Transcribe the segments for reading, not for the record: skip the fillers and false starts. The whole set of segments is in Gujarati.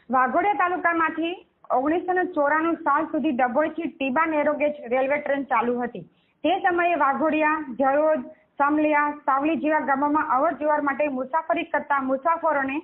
વાઘોડિયા તાલુકામાંથી 1994 સાલ સુધી ડભોઈથી ટીબા નેરોગેજ રેલવે ટ્રેન ચાલુ હતી। તે સમયે વાઘોડિયા, જરોદ, સામલિયા, સાવલી જેવા ગામોમાં અવરજવર માટે મુસાફરી કરતા મુસાફરોને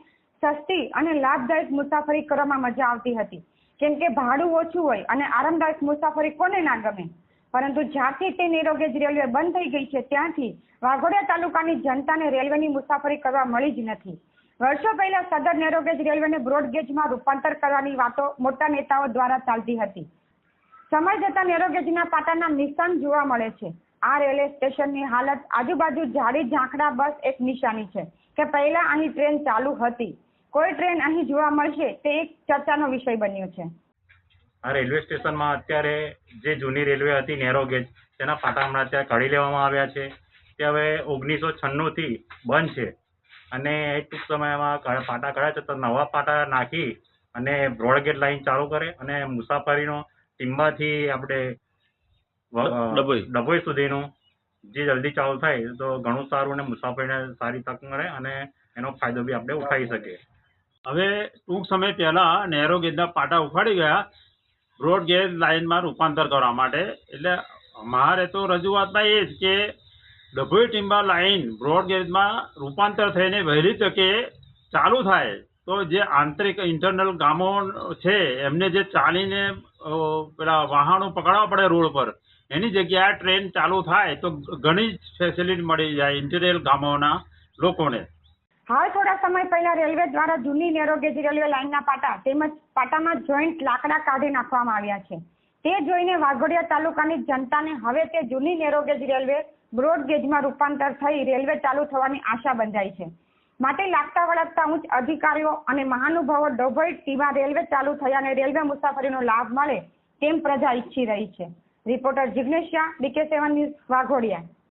સસ્તી અને લાભદાયક મુસાફરી કરવામાં મજા આવતી હતી, કેમ કે ભાડું ઓછું હોય અને આરામદાયક મુસાફરી કોને ના ગમે। પરંતુ જ્યારથી તે નેરોગેજ રેલવે બંધ થઈ ગઈ છે ત્યાંથી વાઘોડિયા તાલુકાની જનતાને રેલવેની મુસાફરી કરવા મળી જ નથી। વર્ષો પહેલા સદર નેરોગેજ રેલવેને બ્રોડગેજમાં રૂપાંતર કરવાની વાતો મોટા નેતાઓ દ્વારા ચાલતી હતી। સમય જતાં નેરોગેજના પાટાના નિશાન જોવા મળે છે। આ રેલવે સ્ટેશનની હાલત, આજુબાજુ ઝાડી ઝાંખરા બસ એક નિશાની છે કે પહેલા અહીં ટ્રેન ચાલુ હતી। કોઈ ટ્રેન અહીં જોવા મળશે તે એક ચર્ચાનો વિષય બન્યો છે। આ રેલવે સ્ટેશનમાં અત્યારે જે જૂની રેલવે હતી નેરોગેજ, તેના પાટા હમણાં અત્યારે કાઢી લેવામાં આવ્યા છે। તે હવે 1996થી બંધ છે અને ટૂંક સમયમાં પાટા કાઢ્યા છે તો નવા પાટા નાખી અને બ્રોડગેજ લાઈન ચાલુ કરે અને મુસાફરીનો ટીંબાથી આપણે ડભોઈ સુધીનું જે જલ્દી ચાલુ થાય તો ઘણું સારું અને મુસાફરીને સારી તક મળે અને એનો ફાયદો બી આપણે ઉઠાવી શકીએ। હવે ટૂંક સમય પહેલા નેરોગેજના પાટા ઉખાડી ગયા બ્રોડગેજ લાઇનમાં રૂપાંતર કરવા માટે। એટલે અમારે તો રજૂઆતમાં એ જ કે ડભોઈ ટીંબા લાઇન બ્રોડગેજમાં રૂપાંતર થઈને વહેલી તકે ચાલુ થાય તો જે આંતરિક ઇન્ટરનલ ગામો છે એમને જે ચાલીને પેલા વાહનો પકડવા પડે રોડ પર, એની જગ્યાએ ટ્રેન ચાલુ થાય તો ઘણી જ ફેસિલિટી મળી જાય ઇન્ટિરિયર ગામોના લોકોને। હાલ થોડા સમય પહેલા રેલવે દ્વારા જૂની નેરોગેજ રેલવે લાઇનના પાટા તેમજ પાટામાં જોઈન્ટ લાકડા કાઢી નાખવામાં આવ્યા છે। તે જોઈને વાઘોડિયા તાલુકાની જનતાને હવે તે જૂની નેરોગેજ રેલવે બ્રોડગેજમાં રૂપાંતર થઈ રેલવે ચાલુ થવાની આશા બંધાઈ છે। માટે લાગતા વળગતા ઉચ્ચ અધિકારીઓ અને મહાનુભાવો ડભોઈ ટીબા રેલવે ચાલુ થયા અને રેલવે મુસાફરીનો લાભ મળે તેમ પ્રજા ઈચ્છી રહી છે। Reporter Jignesh Shah, DK7 news, Waghodia.